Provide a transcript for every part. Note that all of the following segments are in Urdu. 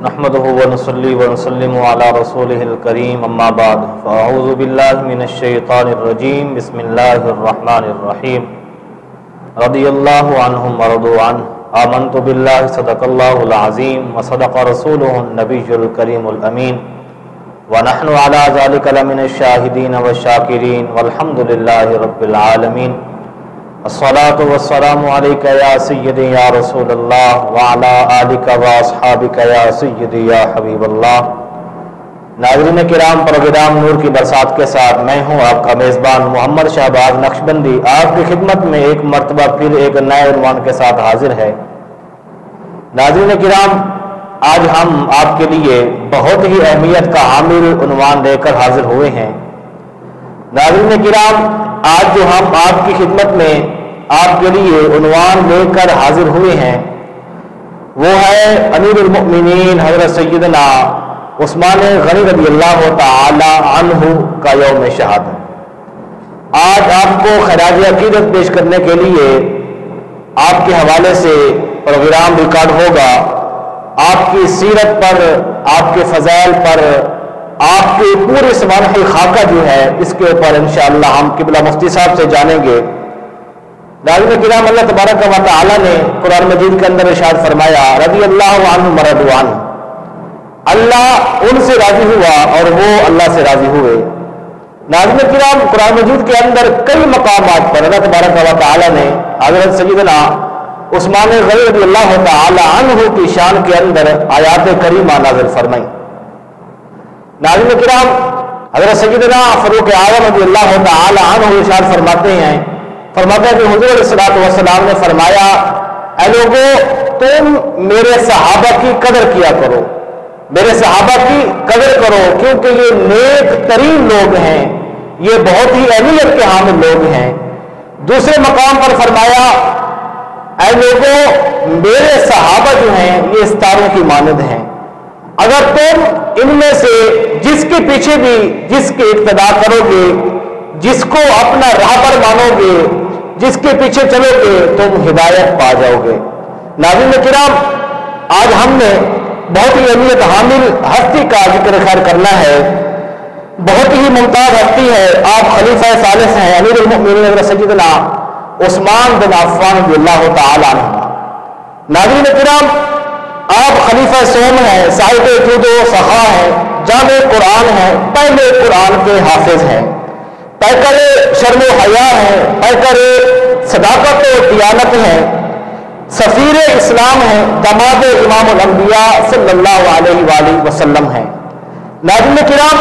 نحمده ونصلي ونسلم على رسوله الكريم اما بعد فاعوذ بالله من الشيطان الرجيم بسم الله الرحمن الرحيم رضي الله عنهم ورضوا عنه آمنت بالله صدق الله العظيم وصدق رسوله النبي الكريم الأمين ونحن على ذلك لمن الشاهدين والشاكرين والحمد لله رب العالمين الصلاة والسلام عليك يا سيدي يا رسول الله وعلى آلك واصحابك يا سيدي يا حبيب الله۔ ناظرین کرام، پروگرام نور کی برسات کے ساتھ میں ہوں آپ کا میزبان محمد شہباز نقشبندی آپ کی خدمت میں ایک مرتبہ پھر ایک نئے عنوان کے ساتھ حاضر ہے۔ ناظرین کرام، آج ہم آپ کے لیے بہت ہی اہمیت کا حامل عنوان لے کر حاضر ہوئے ہیں۔ ناظرین کرام، آج جو ہم آپ کی خدمت میں آپ کے لیے عنوان لے کر حاضر ہوئے ہیں وہ ہے امیر المؤمنین حضرت سیدنا عثمان غنی رضی اللہ تعالی عنہ کا یوم شہادت۔ آج آپ کو خراج عقیدت پیش کرنے کے لیے آپ کے حوالے سے پروگرام ریکارڈ ہوگا۔ آپ کی سیرت پر، آپ کے فضائل پر، آپ کے پورے سوانح خاکہ جو ہے اس کے اوپر انشاءاللہ ہم قبلہ مفتی صاحب سے جانیں گے۔ ناظرین کرام، اللہ تبارک و تعالی نے قرآن مجید کے اندر ارشاد فرمایا رضی اللہ عنہ ورضوا عنہ، اللہ ان سے راضی ہوا اور وہ اللہ سے راضی ہوئے۔ ناظرین کرام، قرآن مجید کے اندر کئی مقامات پر اللہ تبارک و تعالی نے حضرت سیدنا عثمان غنی رضی اللہ تعالی عنہ کی شان کے اندر آیات کریمہ نازل فرمائی۔ ناظرین کرام، حضرت سیدنا فاروق اعظم رضی اللہ تعالی عنہ ارشاد فرماتے ہیں کہ حضور علیہ السلام نے فرمایا، اے لوگو تم میرے صحابہ کی قدر کیا کرو، میرے صحابہ کی قدر کرو، کیونکہ یہ نیک ترین لوگ ہیں، یہ بہت ہی اہمیت کے حامل لوگ ہیں۔ دوسرے مقام پر فرمایا، اے لوگو میرے صحابہ جو ہیں یہ ستاروں کی مانند ہیں، اگر تم ان میں سے جس کے پیچھے بھی جس کے اقتداء کرو گے، جس کو اپنا راہبر مانو گے، جس کے پیچھے چلو گے، تم ہدایت پا جاؤ گے۔ ناظرین کرام، آج ہم نے بہت ہی اہمیت حامل ہستی کا ذکر خیر کرنا ہے۔ بہت ہی ممتاز ہستی ہے، آپ خلیفہ ثالث ہیں، امیر المؤمنین سیدنا عثمان بن عفان رضی اللہ تعالی عنہ۔ ناظرین کرام، آپ خلیفہ سوم ہیں، صاحب جود و سخا ہیں، جامع قرآن ہیں، پہلے قرآن کے حافظ ہیں، پیکر شرم و حیا ہیں، پیکر صداقت و دیانت ہیں، سفیر اسلام ہیں، داماد امام الانبیاء صلی اللہ علیہ وآلہ وسلم ہیں۔ ناظرین کرام،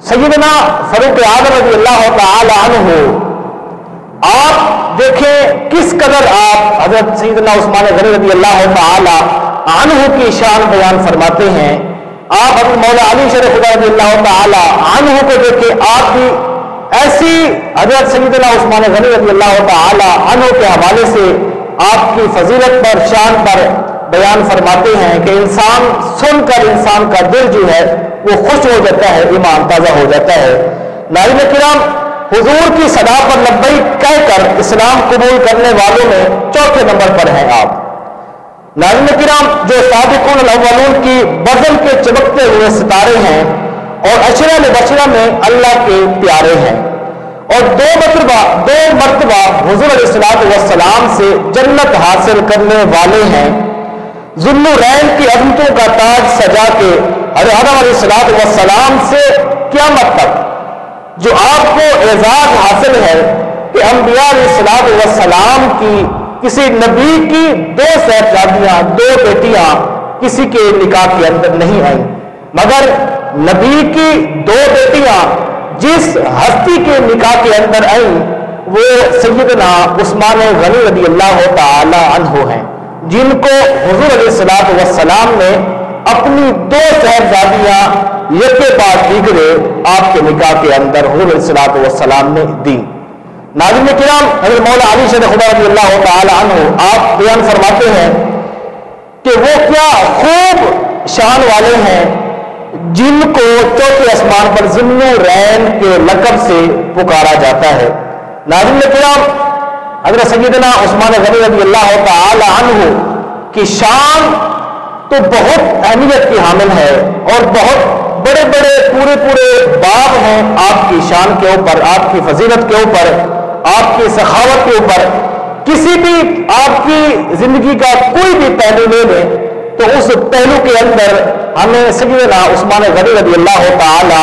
سیدنا فاروق اعظم رضی اللہ تعالی عنہ، آپ دیکھیں کس قدر آپ حضرت سیدنا عثمان غنی رضی اللہ تعالی عنہ کی شان بیان فرماتے ہیں۔ آپ حضرت مولا علی شریف رضی اللہ تعالی عنہ کو دیکھیں، آپ بھی ایسی حضرت سیدنا عثمان غنی رضی اللہ تعالی عنہ کے حوالے سے آپ کی فضیلت پر، شان پر بیان فرماتے ہیں کہ انسان سن کر انسان کا دل جو ہے وہ خوش ہو جاتا ہے، ایمان تازہ ہو جاتا ہے۔ ناظرین کرام، حضور کی صدا پر لبیک کہہ کر اسلام قبول کرنے والوں میں چوتھے نمبر پر ہیں آپ۔ ناظرین کرام، جو سابقون الاولون کی بزم کے چمکتے ہوئے ستارے ہیں اور عشرہ مبشرہ میں اللہ کے پیارے ہیں، اور دو مرتبہ حضور علیہ السلام سے جنت حاصل کرنے والے ہیں، ذوالنورین کی عظمتوں کا تاج سجا کے آدم علیہ السلام سے قیامت تک جو آپ کو اعزاز حاصل ہے کہ انبیاء علیہ السلام کی کسی نبی کی دو صاحبزادیاں، دو بیٹیاں کسی کے نکاح کے اندر نہیں آئیں، مگر نبی کی دو بیٹیاں جس ہستی کے نکاح کے اندر آئیں وہ سیدنا عثمان غنی رضی اللہ تعالی عنہ ہیں، جن کو حضور علیہ السلام نے اپنی دو صاحبزادیاں یکے بعد دیگرے آپ کے نکاح کے اندر حضور علیہ السلام نے دی۔ ناظرین کرام، حضرت مولا علی شریف رضی اللہ تعالی عنہ آپ بیان فرماتے ہیں کہ وہ کیا خوب شان والے ہیں جن کو چوتھے آسمان پر ذوالنورین کے لقب سے پکارا جاتا ہے۔ ناظرین کرام، حضرت سیدنا عثمان غنی رضی اللہ تعالی عنہ کی شان تو بہت اہمیت کی حامل ہے اور بہت بڑے بڑے پورے باب ہیں آپ کی شان کے اوپر، آپ کی فضیلت کے اوپر، آپ کی سخاوت کے اوپر۔ کسی بھی آپ کی زندگی کا کوئی بھی پہلو لے لیں تو اس پہلو کے اندر ہمیں سیدنا عثمان غنی رضی اللہ تعالی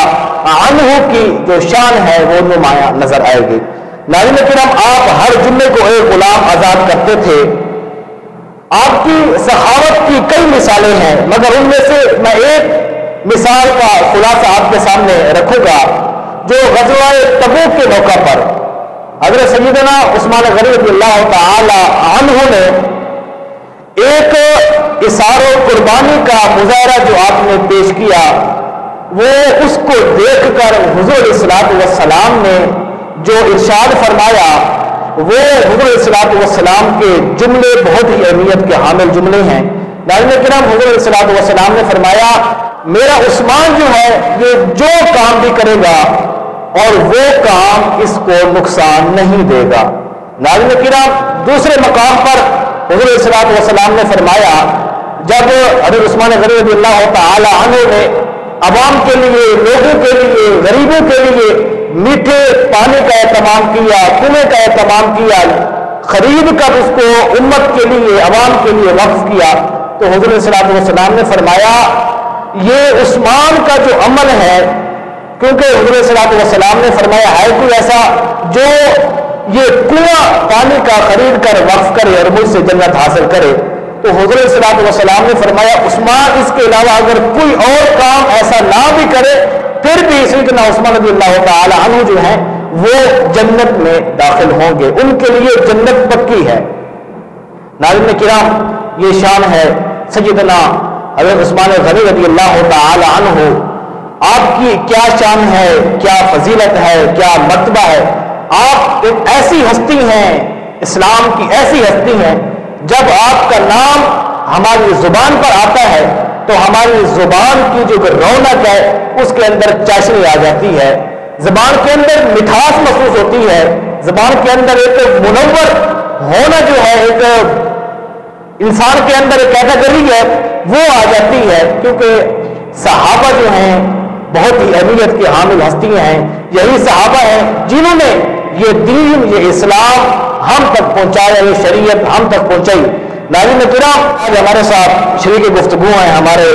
عنہ کی جو شان ہے وہ نمایاں نظر آئے گی۔ ناظرین کرام، آپ ہر جمعے کو ایک غلام آزاد کرتے تھے۔ آپ کی سخاوت کی کئی مثالیں ہیں، مگر ان میں سے میں ایک مثال کا خلاصہ آپ کے سامنے رکھوں گا، جو غزوہ تبوک کے موقع پر حضرت سیدنا عثمان غنی رضی اللہ تعالی عنہ نے ایک اثار و قربانی کا مظاہرہ جو آپ نے پیش کیا، وہ اس کو دیکھ کر حضور علیہ الصلوۃ والسلام نے جو ارشاد فرمایا، وہ حضور علیہ الصلوۃ والسلام کے جملے بہت ہی اہمیت کے حامل جملے ہیں۔ ناظرین کرام، حضور علیہ الصلوۃ والسلام نے فرمایا، میرا عثمان جو ہے یہ جو کام بھی کرے گا اور وہ کام اس کو نقصان نہیں دے گا۔ ناظرین کرام، دوسرے مقام پر حضور علیہ الصلوۃ والسلام نے فرمایا، جب حضرت عثمان غنی رضی اللہ تعالی عنہ نے عوام کے لیے، لوگوں کے لیے، غریبوں کے لیے میٹھے پانی کا اہتمام کیا، کنویں کا اہتمام کیا، خرید کر اس کو امت کے لیے، عوام کے لیے وقف کیا، تو حضور علیہ الصلوۃ والسلام نے فرمایا یہ عثمان کا جو عمل ہے، کیونکہ حضور علیہ الصلوۃ والسلام نے فرمایا ہے کوئی ایسا جو یہ کنواں پانی کا خرید کر وقف کرے اور مجھ سے جنت حاصل کرے، تو حضور علیہ الصلوۃ والسلام نے فرمایا عثمان اس کے علاوہ اگر کوئی اور کام ایسا نہ بھی کرے پھر بھی سیدنا عثمان رضی اللہ تعالی عنہ جو ہیں وہ جنت میں داخل ہوں گے، ان کے لیے جنت پکی ہے۔ ناظرین کرام، یہ شان ہے سیدنا حضرت عثمان غنی رضی اللہ تعالی عنہ۔ آپ کی کیا شان ہے، کیا فضیلت ہے، کیا مرتبہ ہے۔ آپ ایک ایسی ہستی ہیں، اسلام کی ایسی ہستی ہیں، جب آپ کا نام ہماری زبان پر آتا ہے تو ہماری زبان کی جو رونق ہے اس کے اندر چاشنی آ جاتی ہے، زبان کے اندر مٹھاس محسوس ہوتی ہے، زبان کے اندر ایک منور ہونا جو ہے، ایک انسان کے اندر ایک کیٹیگری ہے وہ آ جاتی ہے، کیونکہ صحابہ جو ہیں بہت ہی اہمیت کی حامل ہستیاں ہیں۔ یہی صحابہ ہیں جنہوں نے یہ دین، یہ اسلام ہم تک پہنچایا، یہ شریعت ہم تک پہنچائی۔ ناظرین کرام، آج ہمارے ساتھ شریک گفتگو ہیں ہمارے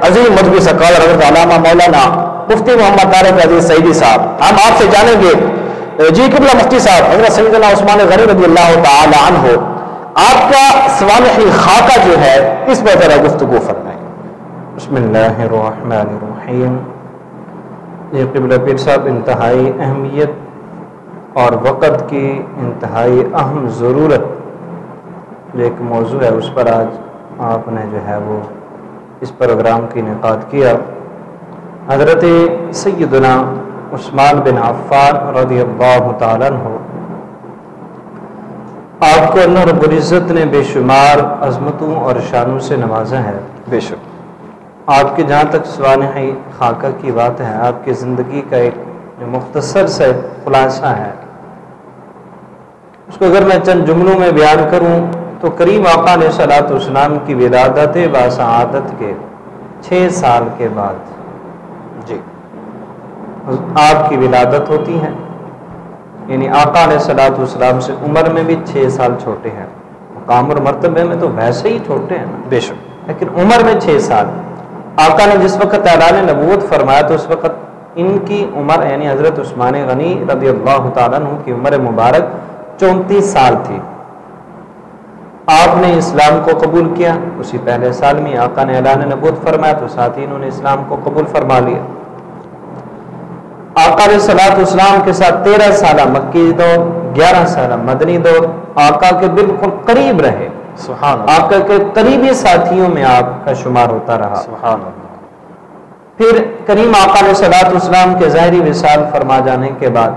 عظیم مذہبی سکالر حضرت علامہ مولانا مفتی محمد طارق عزیز سعیدی صاحب۔ ہم آپ سے جانیں گے جی قبلہ مفتی صاحب، حضرت سیدنا عثمان غنی رضی اللہ تعالی عنہ، آپ کا سوانحی خاکہ جو ہے اس پر ذرا گفتگو فرمائیں۔ بسم اللہ الرحمن الرحیم۔ یہ قبلہ پیر صاحب، انتہائی اہمیت اور وقت کی انتہائی اہم ضرورت جو ایک موضوع ہے، اس پر آج آپ نے جو ہے وہ اس پروگرام کی انعقاد کیا۔ حضرت سیدنا عثمان بن عفان رضی اللہ تعالیٰ عنہ، آپ کو اللہ رب العزت نے بے شمار عظمتوں اور شانوں سے نوازا ہے۔ بے شک آپ کے جہاں تک سوانحی خاکہ کی بات ہے، آپ کی زندگی کا ایک جو مختصر سے خلاصہ ہے، اس کو اگر میں چند جملوں میں بیان کروں تو کریم آقا علیہ الصلوۃ والسلام کی ولادت باسعادت کے 6 سال کے بعد جی آپ کی ولادت ہوتی ہے، یعنی آقا علیہ الصلوۃ والسلام سے عمر میں بھی 6 سال چھوٹے ہیں، مقام اور مرتبے میں تو ویسے ہی چھوٹے ہیں نا، بے شک، لیکن عمر میں 6 سال۔ آقا نے جس وقت اعلان نبوت فرمایا تو اس وقت ان کی عمر یعنی حضرت عثمان غنی رضی اللہ تعالیٰ عنہ کی عمر مبارک 34 سال تھی۔ آپ نے اسلام کو قبول کیا، اسی پہلے سال میں آقا نے اعلان نبوت فرمایا تو ساتھ ہی انہوں نے اسلام کو قبول فرما لیا۔ آقا علیہ الصلوۃ والسلام کے ساتھ 13 سالہ مکی دور، 11 سالہ مدنی دور، آقا کے بالکل قریب رہے، سبحان اللہ، آقا کے قریبی ساتھیوں میں آپ کا شمار ہوتا رہا۔ سبحان اللہ۔ پھر کریم آقا علیہ الصلوۃ والسلام کے ظاہری وصال فرما جانے کے بعد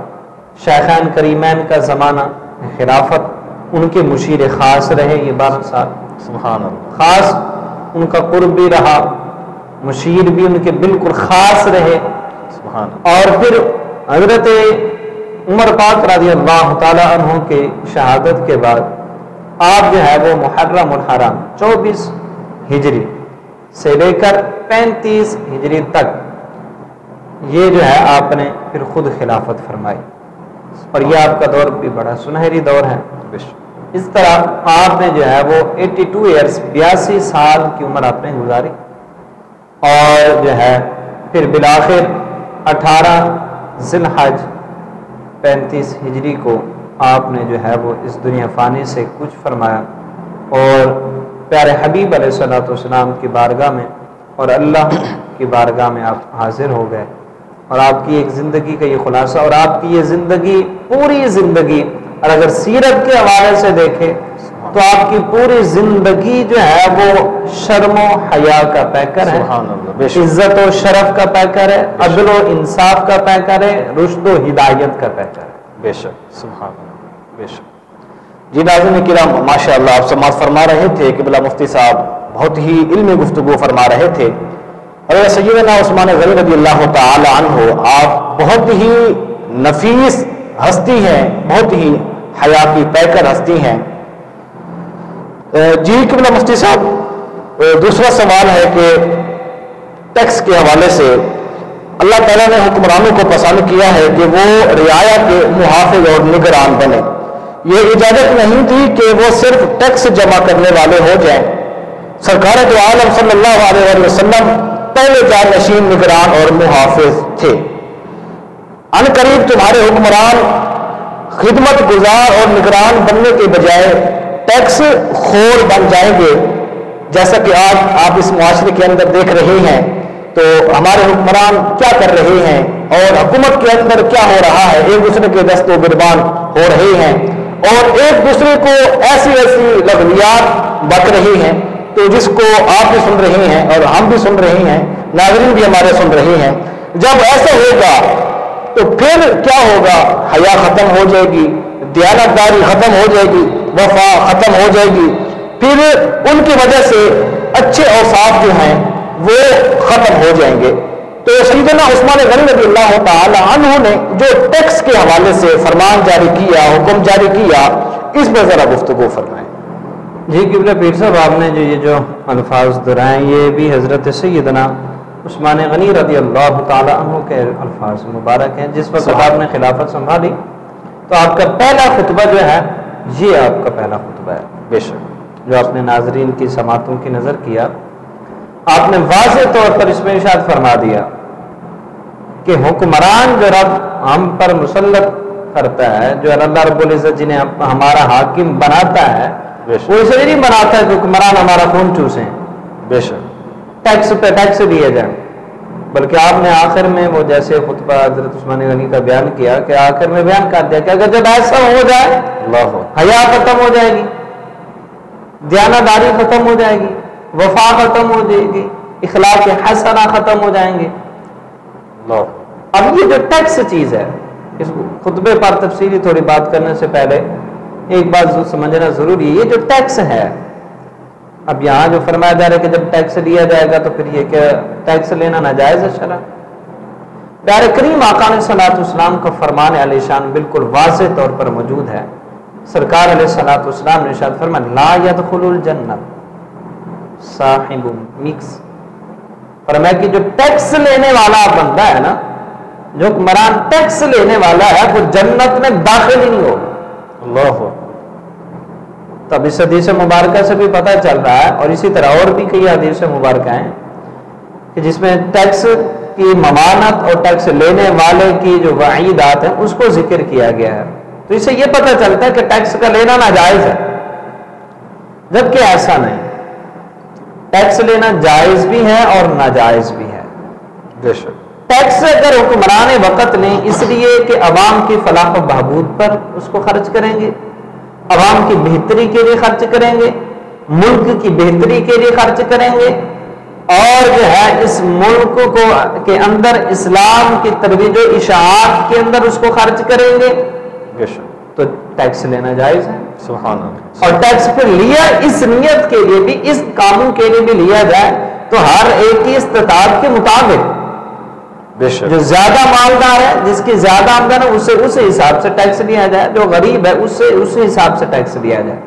شیخین کریمین کا زمانہ خلافت، ان کے مشیر خاص رہے یہ 12 سال، سبحان اللہ، خاص ان کا قرب بھی رہا، مشیر بھی ان کے بالکل خاص رہے۔ سبحان اللہ۔ اور پھر حضرت عمر پاک رضی اللہ تعالی عنہ کے شہادت کے بعد آپ جو ہے وہ محرم الحرام 24 ہجری سے لے کر 35 ہجری تک یہ جو ہے آپ نے پھر خود خلافت فرمائی، اور یہ آپ کا دور بھی بڑا سنہری دور ہے۔ اس طرح آپ نے جو ہے وہ 82 ایئرس 82 سال کی عمر آپ نے گزاری، اور جو ہے پھر بالآخر 18 ذی الحج 35 ہجری کو آپ نے جو ہے وہ اس دنیا فانی سے کچھ فرمایا، اور پیارے حبیب علیہ الصلوۃ والسلام کی بارگاہ میں اور اللہ کی بارگاہ میں آپ حاضر ہو گئے، اور آپ کی ایک زندگی کا یہ خلاصہ، اور آپ کی یہ زندگی پوری زندگی، اور اگر سیرت کے حوالے سے دیکھیں تو آپ کی پوری زندگی جو ہے وہ شرم و حیا کا پیکر ہے، عزت و شرف کا پیکر ہے، عدل و انصاف کا پیکر ہے، رشد و ہدایت کا پیکر ہے۔ بے شک، سبحان اللہ، بے شک۔ جی ناظرین کرام، ماشاء اللہ آپ سماعت فرما رہے تھے قبلہ مفتی صاحب بہت ہی علمی گفتگو فرما رہے تھے، اور سیدنا عثمان غنی رضی اللہ تعالی عنہ آپ بہت ہی نفیس ہستی ہیں، بہت ہی حیا کی پیکر ہستی ہیں۔ جی قبلہ مفتی صاحب، دوسرا سوال ہے کہ ٹیکس کے حوالے سے اللہ تعالیٰ نے حکمرانوں کو پسند کیا ہے کہ وہ رعایا کے محافظ اور نگران بنے، یہ اجازت نہیں دی کہ وہ صرف ٹیکس جمع کرنے والے ہو جائیں۔ سرکار دو عالم صلی اللہ علیہ وسلم پہلے جانشین نگران اور محافظ تھے۔ ان قریب تمہارے حکمران خدمت گزار اور نگران بننے کے بجائے ٹیکس خور بن جائیں گے، جیسا کہ آج آپ اس معاشرے کے اندر دیکھ رہے ہیں۔ تو ہمارے حکمران کیا کر رہے ہیں اور حکومت کے اندر کیا ہو رہا ہے، ایک دوسرے کے دست و گربان ہو رہے ہیں، اور ایک دوسرے کو ایسی لغویات بک رہی ہیں، تو جس کو آپ بھی سن رہے ہیں اور ہم بھی سن رہے ہیں، ناظرین بھی ہمارے سن رہے ہیں۔ جب ایسا ہوگا تو پھر کیا ہوگا؟ حیا ختم ہو جائے گی، دیانتداری ختم ہو جائے گی، وفا ختم ہو جائے گی، پھر ان کی وجہ سے اچھے اوصاف جو ہیں وہ ختم ہو جائیں گے۔ تو سیدنا عثمان غنی رضی اللہ تعالی عنہ نے جو ٹیکس کے حوالے سے فرمان جاری کیا، حکم جاری کیا، اس میں ذرا گفتگو فرمائیں۔ جی قبلہ پیر صاحب، آپ نے جو الفاظ دہرائے یہ بھی حضرت سیدنا عثمان غنی رضی اللہ تعالی عنہ کے الفاظ مبارک ہیں۔ جس وقت آپ نے خلافت سنبھالی تو آپ کا پہلا خطبہ جو ہے یہ آپ کا پہلا خطبہ ہے، بے شک، جو آپ نے ناظرین کی سماعتوں کی نظر کیا۔ آپ نے واضح طور پر اس میں ارشاد فرما دیا کہ حکمران جو رب ہم پر مسلط کرتا ہے، جو اللہ رب العزت جنہیں ہمارا حاکم بناتا ہے، وہ اسے نہیں بناتا ہے کہ حکمران ہمارا خون چوسیں، بے شک، ٹیکس پہ ٹیکس دیے جائیں، بلکہ آپ نے آخر میں وہ جیسے خطبہ حضرت عثمان غنی کا بیان کیا کہ آخر میں بیان کر دیا کہ اگر جب ایسا ہو جائے اللہ، حیا ختم ہو جائے گی، دیانتداری ختم ہو جائے گی، وفا ختم ہو جائے گی، اخلاق حسنہ ختم ہو جائیں گے۔ اب یہ جو ٹیکس چیز ہے، اس خطبے پر تفصیلی تھوڑی بات کرنے سے پہلے ایک بات سمجھنا ضروری ہے۔ یہ جو ٹیکس ہے، اب یہاں جو فرمایا جا رہا ہے کہ جب ٹیکس لیا جائے گا تو پھر یہ کہ ٹیکس لینا ناجائز ہے شرع؟ پیارے کریم آقا علیہ الصلوۃ والسلام کا فرمان علیہ شان بالکل واضح طور پر موجود ہے۔ سرکار علیہ الصلوۃ والسلام نے ارشاد فرمایا لا يدخل الجنت صاحب مکس، فرمایا کہ جو ٹیکس لینے والا بندہ ہے نا، جو حکمران ٹیکس لینے والا ہے، وہ جنت میں داخل ہی نہیں ہوگا۔ اللہ، تب اس حدیث مبارکہ سے بھی پتہ چل رہا ہے، اور اسی طرح اور بھی کئی حدیث مبارکہ ہیں کہ جس میں ٹیکس کی ممانعت اور ٹیکس لینے والے کی جو وعیدات ہیں اس کو ذکر کیا گیا ہے۔ تو اس سے یہ پتہ چلتا ہے کہ ٹیکس کا لینا ناجائز ہے، جبکہ ایسا نہیں، ٹیکس لینا جائز بھی ہے اور ناجائز بھی ہے۔ بے شک، ٹیکس اگر حکمران وقت لیں اس لیے کہ عوام کی فلاح و بہبود پر اس کو خرچ کریں گے، عوام کی بہتری کے لیے خرچ کریں گے، ملک کی بہتری کے لیے خرچ کریں گے، اور جو ہے اس ملک کو کے اندر اسلام کی ترویج و اشاعت کے اندر اس کو خرچ کریں گے، بے شک، تو ٹیکس لینا جائز ہے۔ سبحان اللہ۔ اور ٹیکس پھر لیا اس نیت کے لیے بھی، اس قانون کے لیے بھی لیا جائے تو ہر ایک کی استطاعت کے مطابق، بے شک، جو زیادہ مالدار ہے، جس کی زیادہ آمدن ہے، اسے اس حساب سے ٹیکس لیا جائے، جو غریب ہے اس حساب سے ٹیکس لیا جائے،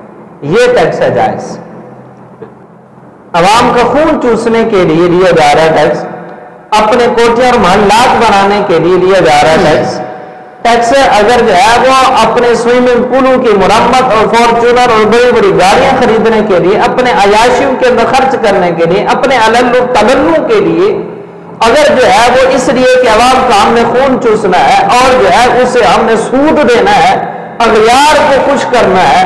یہ ٹیکس ہے جائز۔ عوام کا خون چوسنے کے لیے لیا جا رہا ہے ٹیکس، اپنے کوٹیاں اور محلات بنانے کے لیے لیا جا رہا ہے ٹیکس اگر جو ہے وہ اپنے سوئمنگ پولوں کی مرمت اور فارچونر اور بڑی بڑی گاڑیاں خریدنے کے لیے، اپنے عیاشیوں کے اندر خرچ کرنے کے لیے، اپنے علل تلنوں کے لیے، اگر جو ہے وہ اس لیے کہ عوام کا ہم نے خون چوسنا ہے اور جو ہے اسے ہم نے سود دینا ہے، اغیار کو خوش کرنا ہے،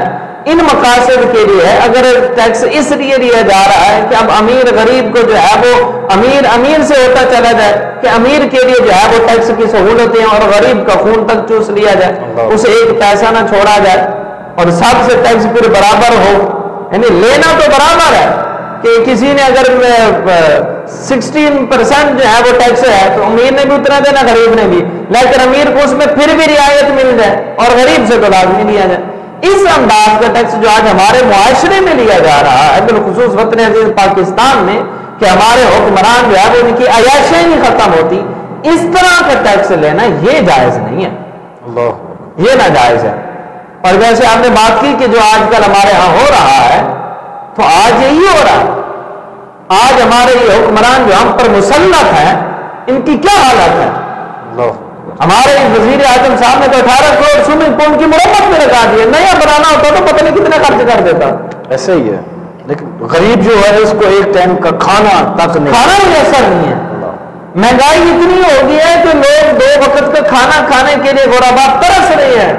ان مقاصد کے لیے ہے، اگر ٹیکس اس لیے لیا جا رہا ہے کہ اب امیر غریب کو جو ہے وہ امیر سے ہوتا چلا جائے کہ امیر کے لیے جو ہے وہ ٹیکس کی سہولتیں اور غریب کا خون تک چوس لیا جائے، اسے ایک پیسہ نہ چھوڑا جائے اور سب سے ٹیکس پھر برابر ہو، یعنی لینا تو برابر ہے کہ کسی نے اگر 16% جو ہے وہ ٹیکس ہے تو امیر نے بھی اتنا دینا، غریب نے بھی، لیکن امیر کو اس میں پھر بھی رعایت مل جائے اور غریب سے تو لازمی لیا جائے۔ اس انداز کا ٹیکس جو آج ہمارے معاشرے میں لیا جا رہا ہے، بالخصوص وطن عزیز پاکستان میں، کہ ہمارے حکمران جو ہے وہ ان کی عیاشیاں نہیں ختم ہوتی، اس طرح کا ٹیکس لینا یہ جائز نہیں ہے، یہ ناجائز ہے۔ اور جیسے آپ نے بات کی کہ جو آج کل ہمارے ہاں ہو رہا ہے، تو آج یہی ہو رہا ہے، آج ہمارے یہ حکمران جو ہم پر مسلط ہیں، ان کی کیا حالت ہے؟ ہمارے وزیر اعظم صاحب نے تو 18 کروڑ سوئمنگ پول کی مرمت میں لگا دیے، نیا بنانا ہوتا تو پتہ نہیں کتنے خرچ کر دیتا۔ ایسے ہی ہے، لیکن غریب جو ہے اس کو ایک ٹائم کا کھانا تک نہیں، کھانا بھی ایسا نہیں ہے۔ مہنگائی اتنی ہو گئی ہے کہ لوگ 2 وقت کا کھانا کھانے کے لیے غربات ترس رہے ہیں،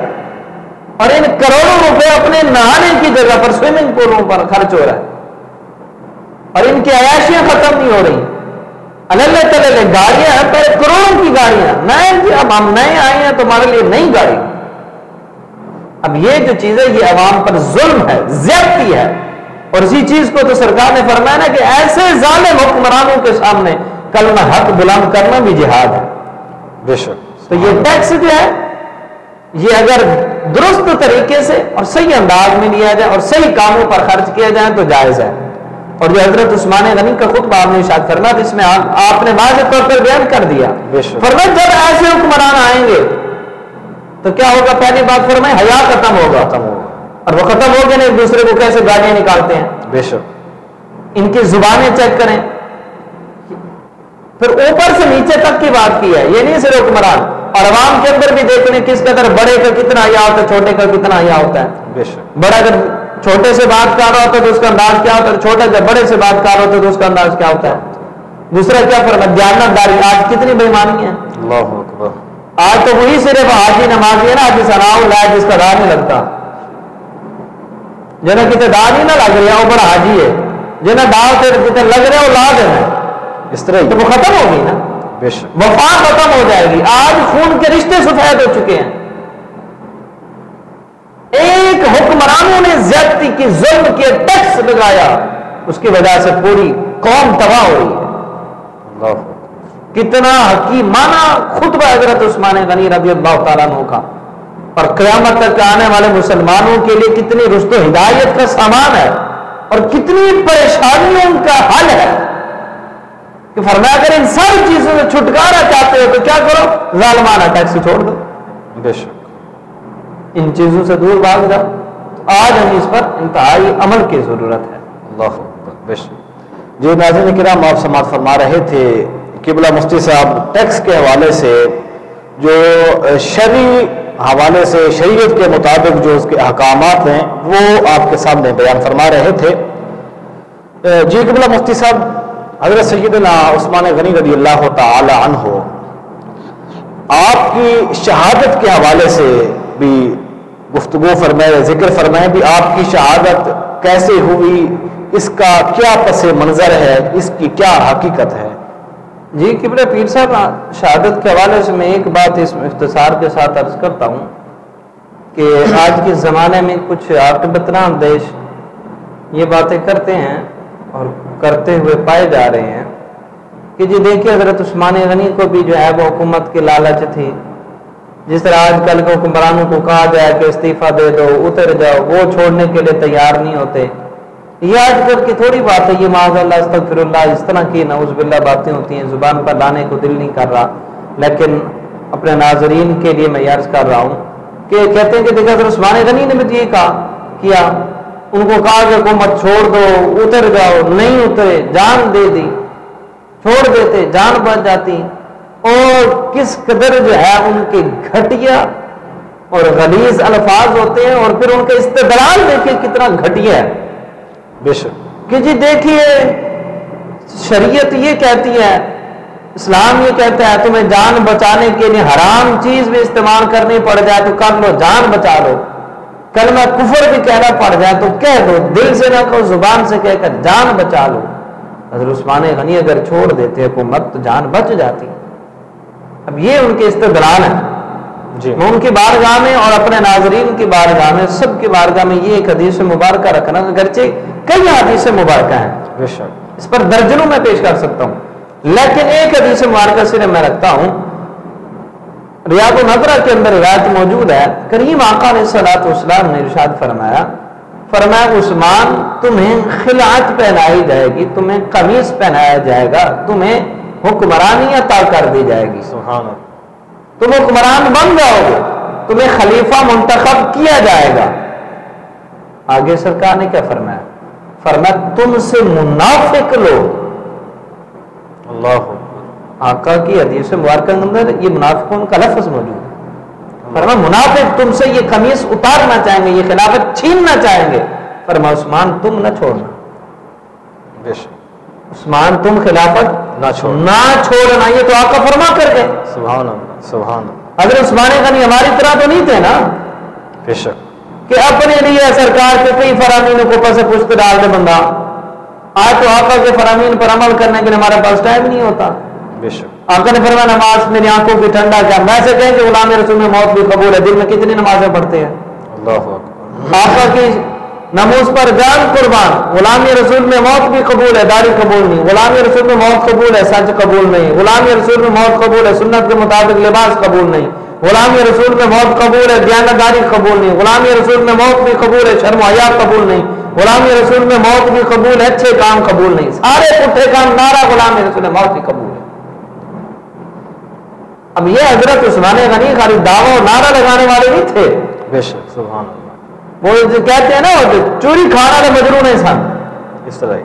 اور ان کروڑوں روپے اپنے نہانے کی جگہ پر سوئمنگ پولوں پر خرچ ہو رہا ہے، اور ان کی عیاشیاں ختم نہیں ہو رہی۔ اللہ تعالیٰ گاڑیاں ہیں، پہلے کروڑوں کی گاڑیاں، نئے اب ہم نئے آئے ہیں تو ہمارے لیے نئی گاڑی۔ اب یہ جو چیز ہے یہ عوام پر ظلم ہے، زیادتی ہے، اور اسی چیز کو تو سرکار نے فرمایا نا کہ ایسے ظالم حکمرانوں کے سامنے کلمہ حق بلند کرنا بھی جہاد ہے۔ بے شک۔ تو یہ ٹیکس جو ہے یہ اگر درست طریقے سے اور صحیح انداز میں لیا جائے اور صحیح کاموں پر خرچ کیا جائے تو جائز ہے۔ اور جو حضرت عثمان غنی کا خطبہ آپ نے ارشاد فرمایا جس میں آپ نے واضح طور پر بیان کر دیا، فرمایا جب ایسے حکمران آئیں گے تو کیا ہوگا؟ پہلی بات فرمائے حیا ختم ہوگا، اور وہ ختم ہو گئے نہیں، ایک دوسرے کو کیسے گالیاں نکالتے ہیں، بے شک۔ ان کی زبانیں چیک کریں، پھر اوپر سے نیچے تک کی بات کی ہے، یہ نہیں صرف حکمران، اور عوام کے اندر بھی دیکھنے کس قدر بڑے کا کتنا حیا ہوتا ہے، چھوٹے کا کتنا حیا ہوتا ہے۔ بے شک۔ بڑا اگر چھوٹے سے بات کر رہا ہوتا ہے تو اس کا انداز کیا ہوتا ہے، چھوٹا جب بڑے سے بات کر رہا ہوتا ہے تو اس کا انداز کیا ہوتا ہے۔ دوسرا کیا فرق ہے؟ دیانتداری۔ آج کتنی بےمانی ہے، اللہ اکبر۔ آج تو وہی صرف حاجی نمازی ہے نا، حاجی ثناء اللہ جس کا دار نہیں لگتا، جنہیں کتنے دار ہی نہ لگ رہے وہ بڑا حاجی ہے، جنہیں دار سے کتنے لگ رہے وہ لا دینا، اس طرح تو وہ ختم ہو گئی نا، بے شک۔ وفا ختم ہو جائے گی۔ آج خون کے رشتے سفید ہو چکے ہیں، ایک حکمرانوں نے زیادتی کی، ظلم کے ٹیکس لگایا، اس کی وجہ سے پوری قوم تباہ ہو رہی ہے۔ اللہ کتنا حکیمانہ خطبہ حضرت عثمان غنی رضی اللہ تعالیٰ عنہ کا، اور قیامت تک آنے والے مسلمانوں کے لیے کتنی رشد و ہدایت کا سامان ہے اور کتنی پریشانیوں کا حل ہے، کہ فرمایا اگر ان ساری چیزوں سے چھٹکارا چاہتے ہو تو کیا کرو؟ ظالمانہ ٹیکس چھوڑ دو، بے شک۔ ان چیزوں سے دور بھاگ جاؤ۔ آج ہمیں اس پر انتہائی عمل کی ضرورت ہے۔ اللہ اکبر، بے شک۔ جی ناظرین کرام، آپ سماعت فرما رہے تھے قبلہ مفتی صاحب ٹیکس کے حوالے سے جو شرعی حوالے سے شریعت کے مطابق جو اس کے احکامات ہیں وہ آپ کے سامنے بیان فرما رہے تھے۔ جی قبلہ مفتی صاحب، حضرت سیدنا عثمان غنی رضی اللہ تعالی عنہ آپ کی شہادت کے حوالے سے بھی گفتگو فرمائے، ذکر فرمائے بھی آپ کی شہادت کیسے ہوئی، اس کا کیا پس منظر ہے، اس کی کیا حقیقت ہے؟ جی قبلہ پیر صاحب، شہادت کے حوالے سے میں ایک بات اس اختصار کے ساتھ عرض کرتا ہوں کہ آج کے زمانے میں کچھ عاقبت اندیش یہ باتیں کرتے ہیں اور کرتے ہوئے پائے جا رہے ہیں کہ جی دیکھیے حضرت عثمان غنی کو بھی جو ہے وہ حکومت کی لالچ تھی، جس طرح آج کل کے حکمرانوں کو کہا جائے کہ استعفیٰ دے دو، اتر جاؤ، وہ چھوڑنے کے لیے تیار نہیں ہوتے۔ یہ آج کل کی تھوڑی بات ہے، یہ معاذ اللہ استغفر اللہ اس طرح کی نعوذ باللہ باتیں ہوتی ہیں، زبان پر لانے کو دل نہیں کر رہا، لیکن اپنے ناظرین کے لیے میں عرض کر رہا ہوں کہ کہتے ہیں کہ دیکھا حضرت عثمان غنی نے بھی یہ کہا کیا ان کو کہا کہ حکومت چھوڑ دو، اتر جاؤ، نہیں اترے، جان دے دی، چھوڑ دیتے، جان بچ جاتی. اور کس قدر جو ہے ان کے گھٹیا اور غلیظ الفاظ ہوتے ہیں، اور پھر ان کا استدلال دیکھیے کتنا گھٹیا ہے. بے شک کہ جی دیکھیے شریعت یہ کہتی ہے، اسلام یہ کہتا ہے تمہیں جان بچانے کے لیے حرام چیز بھی استعمال کرنی پڑ جائے تو کر لو، جان بچا لو. کلمہ کفر بھی کہنا پڑ جائے تو کہہ دو، دل سے نہ کہو، زبان سے کہہ کر جان بچا لو. حضرت عثمان غنی اگر چھوڑ دیتے حکومت تو جان بچ جاتی. اب یہ ان کے استدلال ہیں. جی میں ان کی بارگاہ میں اور اپنے ناظرین کی بارگاہ میں، سب کی بارگاہ میں یہ ایک حدیث مبارکہ رکھنا، اگرچہ کئی حدیث مبارکہ ہیں، بے شک اس پر درجنوں میں پیش کر سکتا ہوں، لیکن ایک حدیث مبارکہ صرف میں رکھتا ہوں. ریاض النظرہ کے اندر روایت موجود ہے، کریم آقا علیہ الصلوۃ والسلام نے ارشاد فرمایا عثمان تمہیں خلعت پہنائی جائے گی، تمہیں قمیص پہنایا جائے گا، تمہیں حکمرانی عطا کر دی جائے گی، سبحان اللہ. تم حکمران بن جاؤ گے، تمہیں خلیفہ منتخب کیا جائے گا. آگے سرکار نے کیا فرمایا تم سے منافق لوگ. اللہ آقا کی حدیث مبارکہ کے اندر یہ منافقوں کا لفظ موجود ہے. فرمایا منافق تم سے یہ قمیص اتارنا چاہیں گے، یہ خلافت چھیننا چاہیں گے. فرمایا عثمان تم نہ چھوڑنا، بے شک عثمان تم خلافت نہ چھوڑنا. یہ تو آقا فرما کر گئے. سبحان اللہ سبحان اللہ. حضرت عثمان غنی ہماری طرح تو نہیں تھے نا بے شک کہ اپنے لیے سرکار کے کئی فرامین کو پس پشت ڈال دے بندہ. آج تو آقا کے فرامین پر عمل کرنے کے لیے ہمارے پاس ٹائم نہیں ہوتا. بے شک آقا نے فرمایا نماز میری آنکھوں کی ٹھنڈا کیا. میں سے کہیں کہ غلام رسول میں موت بھی قبول ہے. دن میں کتنی نمازیں پڑھتے ہیں؟ اللہ اکبر. آقا کی نماز پر جان قربان. غلام رسول میں موت بھی قبول ہے، داڑھی قبول نہیں. غلام رسول میں موت قبول ہے، سچ قبول نہیں. غلام رسول میں موت قبول ہے، سنت کے مطابق لباس قبول نہیں. غلام رسول میں موت قبول ہے، دیانتداری قبول نہیں. غلام رسول میں موت بھی قبول ہے، شرم و حیا قبول نہیں. غلام رسول میں موت بھی قبول ہے، اچھے کام قبول نہیں. سارے پٹھے کام نعرہ غلام رسول میں موت بھی قبول ہے. اب یہ حضرت عثمان غنی خالی دعویٰ اور نعرہ لگانے والے نہیں تھے. بے شک سبحان اللہ. وہ جو کہتے ہیں نا وہ چوری کھانا والے مجنون ہیں سن، اس طرح ہی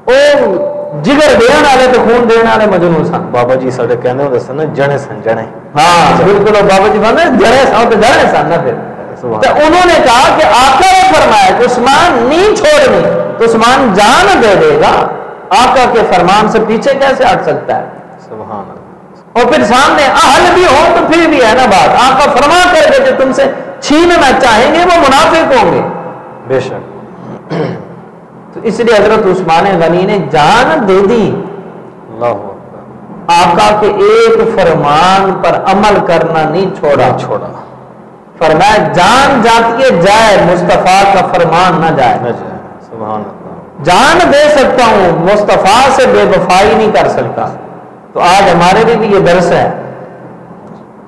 وہ جگر دینے والے تو خون دینے والے مجنون سن. بابا جی سارے کہنے ہوتے سن نا جنے سن جنے. ہاں بالکل. بابا جی بولتے جڑے سن تو جڑے سن نا. پھر تو انہوں نے کہا کہ آقا نے فرمایا کہ عثمان نہیں چھوڑنی تو عثمان جان دے دے گا. آقا کے فرمان سے پیچھے کیسے ہٹ سکتا ہے؟ سبحان اللہ. اور پھر سامنے اہل بھی ہو تو پھر بھی ہے نا بات. آقا فرما کر کے جو تم سے چھیننا چاہیں گے وہ منافق ہوں گے. بے شک. تو اس لیے حضرت عثمان غنی نے جان دے دی. اللہ اکبر. آقا کے ایک فرمان پر عمل کرنا نہیں چھوڑا. فرمایا جان جاتی ہے جائے، مصطفیٰ کا فرمان نہ جائے. سبحان اللہ. جان دے سکتا ہوں، مصطفیٰ سے بے وفائی نہیں کر سکتا. تو آج ہمارے لیے بھی یہ درس ہے.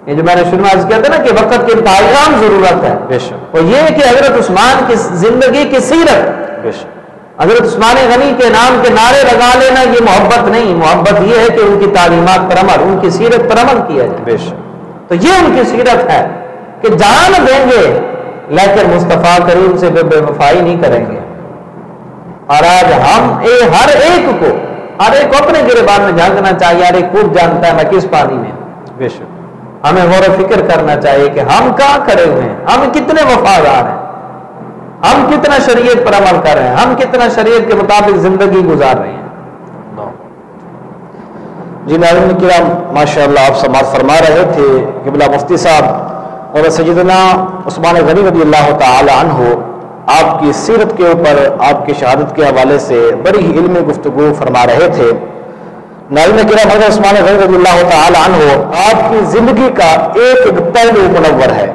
یہ جو میں نے شروع میں عرض کیا تھا نا کہ وقت کی انتہائی عام ضرورت ہے. بے شک. وہ یہ کہ حضرت عثمان کی زندگی کی سیرت، بے شک. حضرت عثمان غنی کے نام کے نعرے لگا لینا یہ محبت نہیں. محبت یہ ہے کہ ان کی تعلیمات پر عمل، ان کی سیرت پر عمل کیا جائے. بے شک. تو یہ ان کی سیرت ہے کہ جان دیں گے لیکن مصطفیٰ کریم سے بے وفائی نہیں کریں گے. اور آج ہم ہر ایک کو اپنے گریبان میں جھانکنا چاہیے. ہر ایک خود جانتا ہے میں کس پانی میں. بے شک. ہمیں غور و فکر کرنا چاہیے کہ ہم کہاں کھڑے ہوئے ہیں، ہم کتنے وفادار ہیں، ہم کتنا شریعت پر عمل کر رہے ہیں، ہم کتنا شریعت کے مطابق زندگی گزار رہے ہیں. جی ناظرین کرام، ماشاء اللہ آپ سماعت فرما رہے تھے قبلہ مفتی صاحب اور سیدنا عثمان غنی رضی اللہ تعالی عنہ آپ کی سیرت کے اوپر آپ کی شہادت کے حوالے سے بڑی ہی علمی گفتگو فرما رہے تھے. ناظرین کرام، حضرت عثمان غنی رضی اللہ تعالی عنہ آپ کی زندگی کا ایک ایک پہلو منور ہے.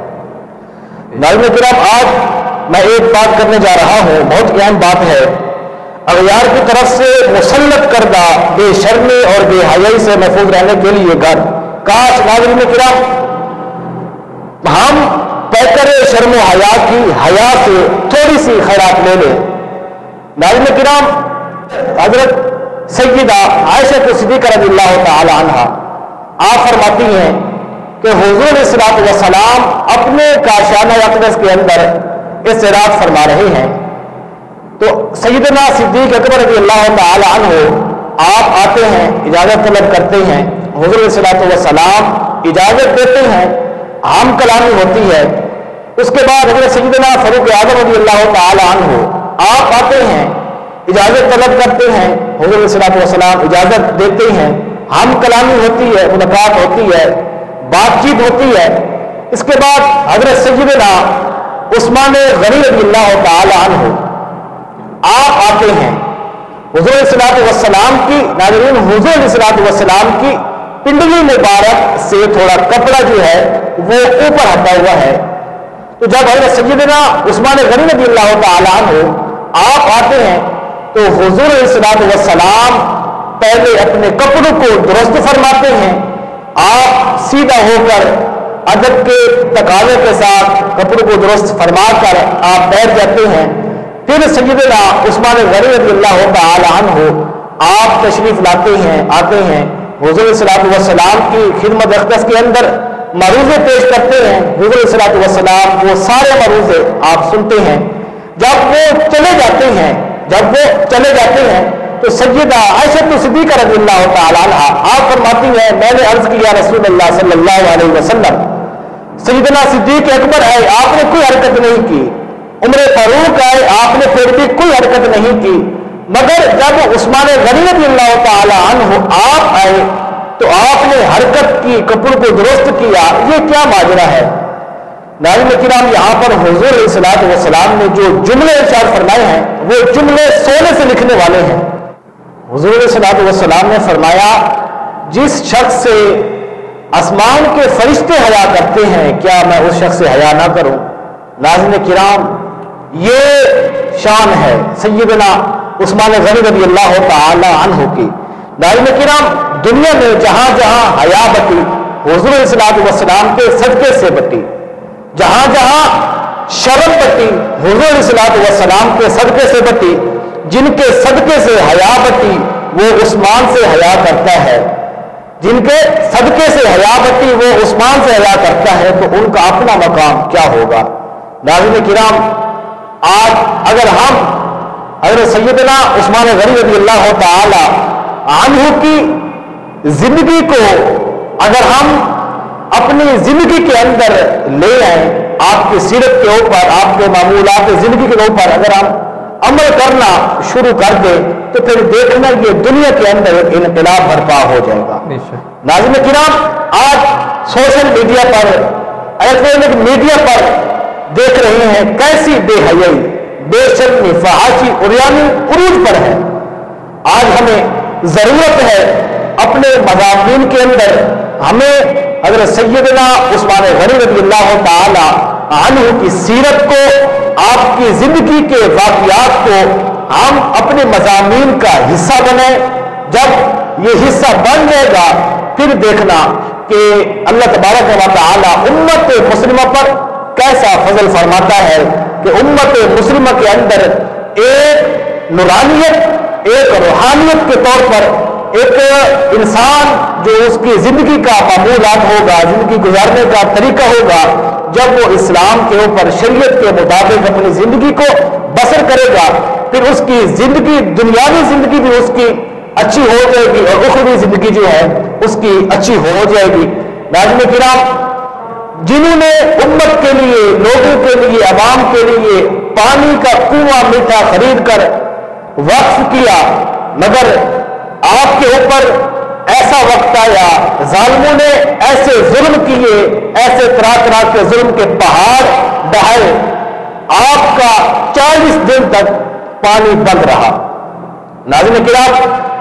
ناظرین کرام، آج میں ایک بات کرنے جا رہا ہوں، بہت اہم بات ہے. اغیار کی طرف سے مسلط کردہ بے شرمی اور بے حیائی سے محفوظ رہنے کے لیے گھر کاش ناظرین کرام ہم پیکر شرم و حیا کی حیا سے تھوڑی سی خیرات لے لیں. ناظرین کرام، حضرت سیدہ عائشہ صدیقہ رضی اللہ تعالی عنہا آپ فرماتی ہیں کہ حضور صلی اللہ علیہ وسلم اپنے کاشانہ اقدس کے اندر استعراض فرما رہے ہیں تو سیدنا صدیق اکبر رضی اللہ تعالی عنہ آپ آتے ہیں، اجازت طلب کرتے ہیں، حضور علیہ الصلوۃ والسلام اجازت دیتے ہیں، عام کلامی ہوتی ہے۔ اس کے بعد حضرت سیدنا فاروق اعظم رضی اللہ تعالی عنہ آپ آتے ہیں، اجازت طلب کرتے ہیں، حضور علیہ الصلوۃ والسلام اجازت دیتے ہیں، عام کلامی ہوتی ہے، ملاقات ہوتی ہے، بات چیت ہوتی ہے۔ اس کے بعد حضرت سیدنا عثمان غنی رضی اللہ تعالی عنہ آپ آتے ہیں، حضور علیہ الصلوۃ والسلام کی، ناظرین حضور علیہ الصلوۃ والسلام کی پنڈلی مبارک سے تھوڑا کپڑا جو ہے وہ اوپر ہٹا ہوا ہے۔ تو جب حضرت سیدنا عثمان غنی رضی اللہ تعالی عنہ آپ آتے ہیں تو حضور علیہ الصلوۃ والسلام پہلے اپنے کپڑوں کو درست فرماتے ہیں، آپ سیدھا ہو کر ادب کے تقاضے کے ساتھ کپڑوں کو درست فرما کر آپ بیٹھ جاتے ہیں۔ پھر سیدنا عثمان غنی رضی اللہ تعالی عنہ آپ تشریف لاتے ہیں، آتے ہیں، حضور علیہ الصلوۃ والسلام کی خدمت اقدس کے اندر معروضے پیش کرتے ہیں۔ حضور علیہ الصلوۃ والسلام وہ سارے معروضے آپ سنتے ہیں۔ جب وہ چلے جاتے ہیں تو سیدہ عائشہ صدیقہ رضی اللہ تعالی عنہا آپ فرماتی ہیں، میں نے عرض کیا رسول اللہ صلی اللہ علیہ وسلم، سیدنا صدیق اکبر ہے، آپ نے کوئی حرکت نہیں کی، عمر فاروق ہے، آپ نے پھر بھی کوئی حرکت نہیں کی، مگر جب عثمان غنی رضی اللہ تعالی عنہ آپ آئے تو آپ نے حرکت کی، کپڑوں کو درست کیا، یہ کیا ماجرا ہے؟ ناظرین کرام، یہاں پر حضور علیہ الصلوۃ والسلام نے جو جملے ارشاد فرمائے ہیں وہ جملے سونے سے لکھنے والے ہیں۔ حضور علیہ الصلوۃ والسلام نے فرمایا، جس شخص سے آسمان کے فرشتے حیا کرتے ہیں، کیا میں اس شخص سے حیا نہ کروں؟ ناظرین کرام، یہ شان ہے سیدنا عثمان غنی رضی اللہ تعالی عنہ کی۔ ناظرین کرام، دنیا میں جہاں جہاں حیا بٹی، حضور علیہ الصلوۃ والسلام کے صدقے سے بٹی، جہاں جہاں شرم بٹی، حضور علیہ الصلوۃ والسلام کے صدقے سے بٹی، جن کے صدقے سے حیا بٹی وہ عثمان سے حیا کرتا ہے، جن کے صدقے سے حیا بٹی وہ عثمان سے حیا کرتا ہے، تو ان کا اپنا مقام کیا ہوگا؟ ناظرین کرام، آج اگر ہم حضرت سیدنا عثمان غنی رضی اللہ تعالی عنہ کی زندگی کو اگر ہم اپنی زندگی کے اندر لے آئیں، آپ کی سیرت کے اوپر، آپ کے معمولات زندگی کے اوپر اگر ہم عمل کرنا شروع کر دیں تو پھر دیکھنا یہ دنیا کے اندر ایک انقلاب برپا ہو جائے گا۔ ناظرین کرام، آج سوشل میڈیا پر، الیکٹرانک میڈیا پر دیکھ رہے ہیں کیسی بے حیائی، بے شرمی، فحاشی، عریانی عروج پر ہے۔ آج ہمیں ضرورت ہے اپنے مضامین کے اندر ہمیں حضرت سیدنا عثمان غنی رضی اللہ تعالی عنہ کی سیرت کو، آپ کی زندگی کے واقعات کو ہم اپنے مضامین کا حصہ بنائیں۔ جب یہ حصہ بن جائے گا پھر دیکھنا کہ اللہ تبارک و تعالی امت مسلمہ پر کیسا فضل فرماتا ہے کہ امت مسلمہ کے اندر ایک نورانیت، ایک روحانیت کے طور پر ایک انسان جو اس کی زندگی کا معمولات ہوگا، زندگی گزارنے کا طریقہ ہوگا، جب وہ اسلام کے اوپر شریعت کے مطابق اپنی زندگی کو بسر کرے گا پھر اس کی زندگی، دنیاوی زندگی بھی اس کی اچھی ہو جائے گی اور اخروی زندگی جو ہے اس کی اچھی ہو جائے گی۔ ناظرین کرام، جنہوں نے امت کے لیے، لوگوں کے لیے، عوام کے لیے پانی کا کنواں میٹھا خرید کر وقف کیا، مگر آپ کے اوپر ایسا وقت آیا، ظالموں نے ایسے ظلم کیے، ایسے طرح طرح کے ظلم کے پہاڑ ڈھائے، آپ کا 40 دن تک پانی بند رہا۔ ناظرین کرام،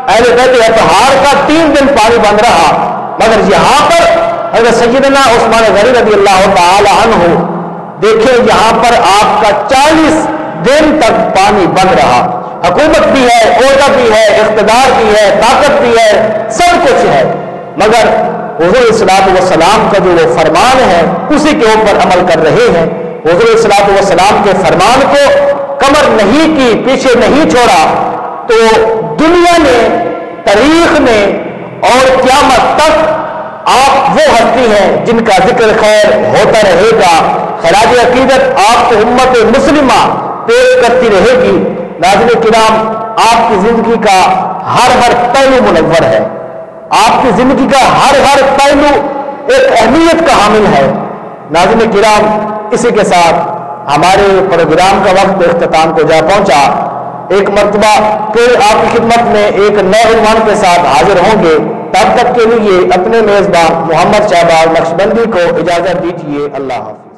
اہل بیت اطہار کا 3 دن پانی بند رہا، مگر یہاں پر حضرت سیدنا عثمان غنی رضی اللہ تعالی عنہ دیکھیں، یہاں پر آپ کا 40 دن تک پانی بند رہا۔ حکومت بھی ہے، عہدہ بھی ہے، اقتدار بھی ہے، طاقت بھی ہے، سب کچھ ہے، مگر حضور علیہ الصلوۃ والسلام کا جو وہ فرمان ہے اسی کے اوپر عمل کر رہے ہیں۔ حضور علیہ الصلوۃ والسلام کے فرمان کو کمر نہیں کی، پیچھے نہیں چھوڑا، تو دنیا نے، تاریخ نے اور قیامت تک آپ وہ ہستی ہیں جن کا ذکر خیر ہوتا رہے گا۔ خراج عقیدت آپ کو امت مسلمہ پیش کرتی رہے گی۔ ناظرین کرام، آپ کی زندگی کا ہر پہلو منور ہے، آپ کی زندگی کا ہر پہلو ایک اہمیت کا حامل ہے۔ ناظرین کرام، اسی کے ساتھ ہمارے پروگرام کا وقت اختتام کو جا پہنچا۔ ایک مرتبہ پھر آپ کی خدمت میں ایک نئے عنوان کے ساتھ حاضر ہوں گے، تب تک کے لیے اپنے میزبان محمد شہباز نقشبندی کو اجازت دیجیے۔ اللہ حافظ۔